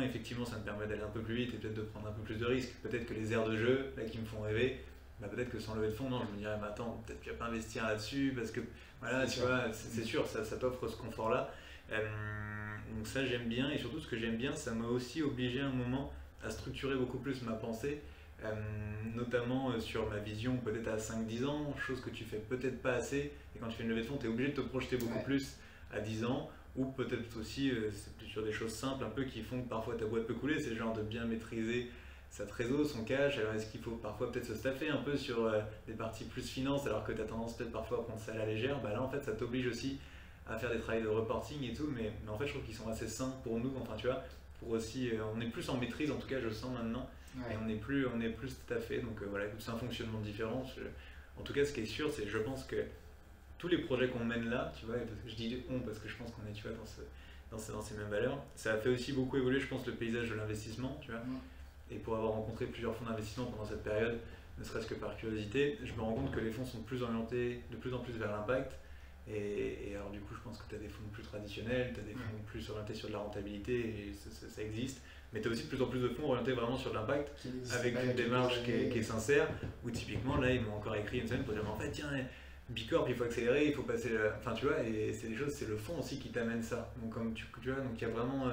effectivement, ça me permet d'aller un peu plus vite et peut-être de prendre un peu plus de risques. Peut-être que les aires de jeu, là, qui me font rêver, bah, peut-être que sans lever de fonds, non, je me dirais, mais attends, peut-être que tu vas pas investir là-dessus, parce que, voilà, tu vois, c'est sûr, ça t'offre ce confort-là. Donc ça, j'aime bien, et surtout, ce que j'aime bien, ça m'a aussi obligé à un moment à structurer beaucoup plus ma pensée, notamment sur ma vision, peut-être à 5-10 ans, chose que tu fais peut-être pas assez, et quand tu fais une levée de fonds, tu es obligé de te projeter beaucoup plus à 10 ans, ou peut-être aussi, c'est plus sur des choses simples un peu qui font que parfois ta boîte peut couler, c'est le genre de bien maîtriser sa trésor, son cash. Alors est-ce qu'il faut parfois peut-être se staffer un peu sur des parties plus finance alors que tu as tendance peut-être parfois à prendre ça à la légère? Bah là en fait ça t'oblige aussi à faire des travaux de reporting et tout, mais en fait je trouve qu'ils sont assez sains pour nous, enfin tu vois, pour aussi, on est plus en maîtrise en tout cas je le sens maintenant, et on est plus staffé, donc voilà, c'est un fonctionnement différent. En tout cas ce qui est sûr c'est je pense que tous les projets qu'on mène là, tu vois, je dis on parce que je pense qu'on est tu vois, dans ces mêmes valeurs, ça a fait aussi beaucoup évoluer je pense le paysage de l'investissement, tu vois. Et pour avoir rencontré plusieurs fonds d'investissement pendant cette période, ne serait-ce que par curiosité, je me rends compte que les fonds sont plus orientés de plus en plus vers l'impact. Et alors du coup, je pense que tu as des fonds plus traditionnels, tu as des fonds plus orientés sur de la rentabilité, et ça existe. Mais tu as aussi de plus en plus de fonds orientés vraiment sur de l'impact, avec une démarche qui est sincère, où typiquement, là, ils m'ont encore écrit une semaine pour dire, mais en fait, tiens, Bicorp, il faut accélérer, il faut passer... Enfin, tu vois, et c'est des choses, c'est le fond aussi qui t'amène ça. Donc, comme tu vois, donc il y a vraiment...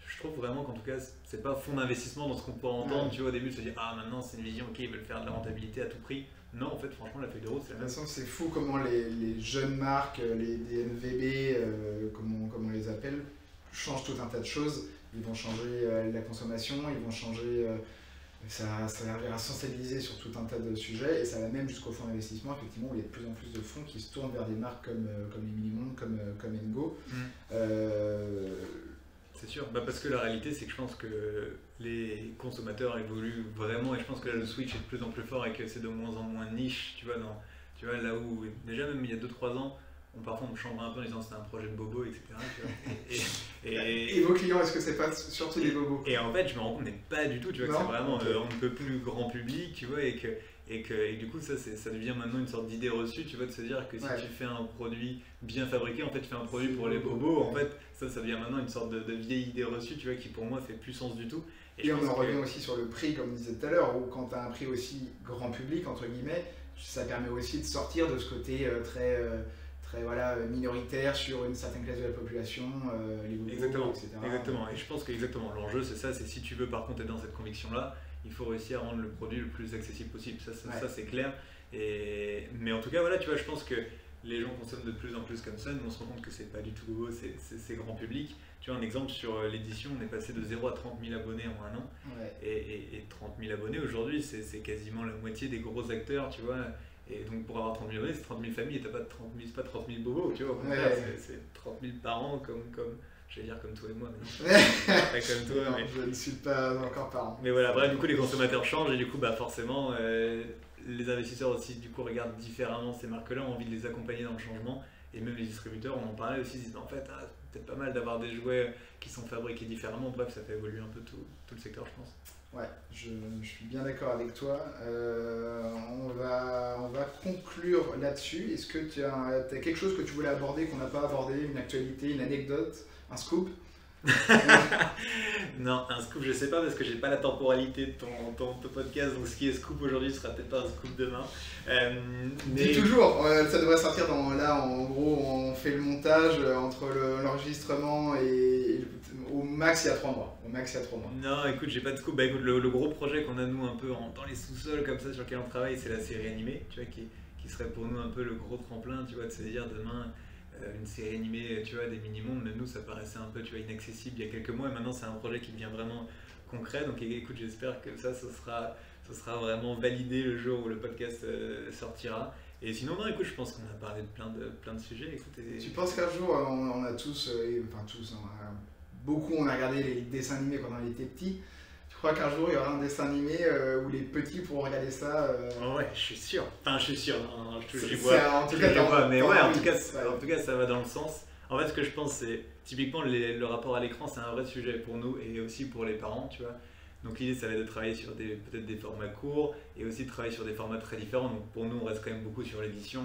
je trouve vraiment qu'en tout cas, c'est pas fonds d'investissement dans ce qu'on pourrait entendre, tu vois, au début, de se dire, ah, maintenant, c'est une vision, ok, ils veulent faire de la rentabilité à tout prix. Non, en fait, franchement, la feuille de route, c'est la même. De toute façon, c'est fou comment les jeunes marques, les DNVB, comme on les appelle, changent tout un tas de choses. Ils vont changer la consommation, ils vont changer... ça va sensibiliser sur tout un tas de sujets, et ça va même jusqu'au fonds d'investissement, effectivement, où il y a de plus en plus de fonds qui se tournent vers des marques comme les Mini-Mondes, comme Engo. C'est sûr, parce que la réalité c'est que je pense que les consommateurs évoluent vraiment, et je pense que là le switch est de plus en plus fort et que c'est de moins en moins niche, tu vois, là où déjà même il y a 2-3 ans, parfois on me chambrait un peu en disant que c'était un projet de bobo, etc. Tu vois. Et vos clients, est-ce que c'est pas surtout des bobos? Et en fait je me rends compte, mais pas du tout, tu vois, que c'est vraiment on ne peut plus grand public, tu vois, et du coup ça devient maintenant une sorte d'idée reçue, tu vois, de se dire que si tu fais un produit bien fabriqué, en fait tu fais un produit pour les bobos, en fait ça devient maintenant une sorte de vieille idée reçue, tu vois, qui pour moi fait plus sens du tout. Et on en revient aussi sur le prix, comme on disait tout à l'heure, où quand tu as un prix aussi grand public, entre guillemets, ça permet aussi de sortir de ce côté très minoritaire sur une certaine classe de la population, les bobos, etc. Exactement, et je pense que l'enjeu c'est ça, c'est si tu veux par contre être dans cette conviction-là, il faut réussir à rendre le produit le plus accessible possible, ça c'est clair. Mais en tout cas, voilà, tu vois, je pense que les gens consomment de plus en plus comme ça. Nous, on se rend compte que c'est pas du tout nouveau, c'est grand public. Tu vois, un exemple sur l'édition, on est passé de 0 à 30 000 abonnés en un an. Ouais. Et 30 000 abonnés aujourd'hui, c'est quasiment la moitié des gros acteurs, tu vois. Et donc pour avoir 30 000 abonnés, c'est 30 000 familles et t'as pas 30 000 bobos, tu vois. Au contraire, c'est 30 000 parents comme j'allais dire comme toi et moi, mais non. Pas comme toi. Non, mais... je ne suis pas encore parent. Mais voilà, bref, du coup les consommateurs changent et du coup bah forcément les investisseurs aussi du coup regardent différemment ces marques-là, ont envie de les accompagner dans le changement. Et même les distributeurs, on en parlait aussi, ils disent en fait c'est peut-être pas mal d'avoir des jouets qui sont fabriqués différemment. Bref, ça fait évoluer un peu tout le secteur, je pense. Ouais, je suis bien d'accord avec toi. On va conclure là-dessus. Est-ce que tu as quelque chose que tu voulais aborder, qu'on n'a pas abordé, une actualité, une anecdote, un scoop? Non, un scoop, je sais pas parce que j'ai pas la temporalité de ton podcast, donc ce qui est scoop aujourd'hui sera peut-être pas un scoop demain. Dis toujours, ça devrait sortir là, en gros, on fait le montage entre l'enregistrement et au max il y a 3 mois. Non, écoute, j'ai pas de scoop. Bah écoute, le gros projet qu'on a nous un peu dans les sous-sols comme ça sur lequel on travaille, c'est la série animée, tu vois, qui serait pour nous un peu le gros tremplin, tu vois, de se dire demain. Une série animée, tu vois, des mini-mondes, même nous ça paraissait un peu, tu vois, inaccessible il y a quelques mois et maintenant c'est un projet qui devient vraiment concret. Donc écoute, j'espère que ça sera vraiment validé le jour où le podcast sortira. Et sinon, non, écoute, je pense qu'on a parlé de plein de sujets. Écoute, Tu penses qu'un jour, on a tous, beaucoup, on a regardé les dessins animés quand on était petits. Je crois qu'un jour il y aura un dessin animé où les petits pourront regarder ça. Ouais, je suis sûr. Enfin, je suis sûr. Non, je vois. En tout cas, mais ouais, en tout cas, ça va dans le sens. En fait, ce que je pense, c'est typiquement le rapport à l'écran, c'est un vrai sujet pour nous et aussi pour les parents, tu vois. Donc l'idée, ça va être de travailler sur peut-être des formats courts et aussi de travailler sur des formats très différents. Donc pour nous, on reste quand même beaucoup sur l'édition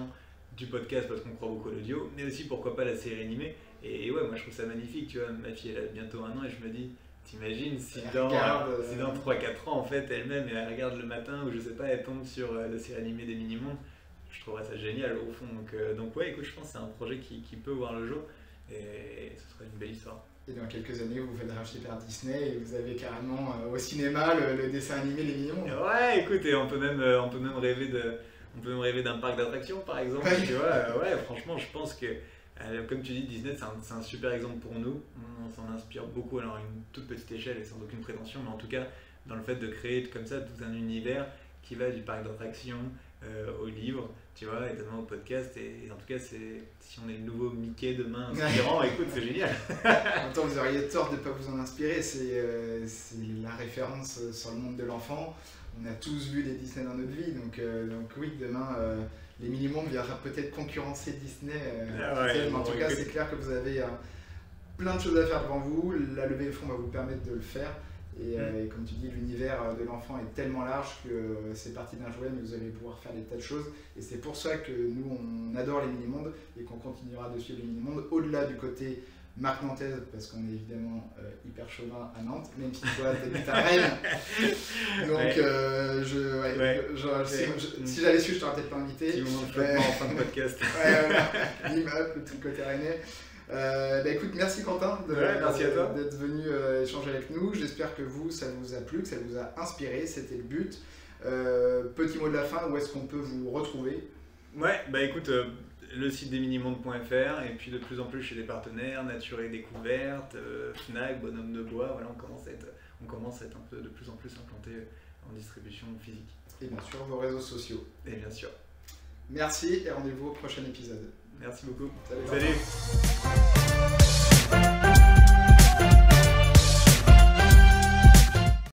du podcast parce qu'on croit beaucoup à l'audio, mais aussi pourquoi pas la série animée. Et ouais, moi je trouve ça magnifique, tu vois. Ma fille, elle a bientôt 1 an et je me dis. T'imagines si dans 3-4 ans en fait elle-même elle regarde le matin ou je sais pas elle tombe sur la série animée des mini-mondes, je trouverais ça génial au fond. Donc ouais, écoute, je pense que c'est un projet qui peut voir le jour et ce serait une belle histoire. Et dans quelques années vous vous faites racheter par Disney et vous avez carrément au cinéma le dessin animé des mini-mondes. Ouais, écoute, et on peut même rêver d'un parc d'attractions par exemple, tu vois. Ouais, franchement je pense que comme tu dis, Disney, c'est un super exemple pour nous. On s'en inspire beaucoup, alors à une toute petite échelle et sans aucune prétention, mais en tout cas, dans le fait de créer comme ça tout un univers qui va du parc d'attractions au livre, tu vois, et demain au podcast. Et en tout cas, si on est le nouveau Mickey demain inspirant, écoute, c'est génial. En même temps, vous auriez tort de ne pas vous en inspirer. C'est la référence sur le monde de l'enfant. On a tous vu des Disney dans notre vie, donc oui, demain. Les mini-mondes viendra peut-être concurrencer Disney. Mais en tout cas, c'est clair que vous avez plein de choses à faire devant vous. La levée de fonds va vous permettre de le faire. Et comme tu dis, l'univers de l'enfant est tellement large que c'est parti d'un jouet, mais vous allez pouvoir faire des tas de choses. Et c'est pour ça que nous, on adore les mini-mondes et qu'on continuera de suivre les mini-mondes. Au-delà du côté marque nantaise, parce qu'on est évidemment hyper chauvin à Nantes, même si toi t'habites à Rennes. Donc si j'avais su, je t'aurais peut-être pas invité. Petit moment de flottement en fin de podcast. L'immeuble, le petit côté rennais. Écoute, merci Quentin d'être venu échanger avec nous. J'espère que ça vous a plu, que ça vous a inspiré, c'était le but. Petit mot de la fin, où est-ce qu'on peut vous retrouver? Ouais, bah écoute, le site des minimondes.fr et puis de plus en plus chez des partenaires, Nature et Découverte, Fnac, Bonhomme de Bois, voilà, on commence à être un peu de plus en plus implanté en distribution physique. Et bien sûr vos réseaux sociaux. Et bien sûr. Merci et rendez-vous au prochain épisode. Merci beaucoup. Salut.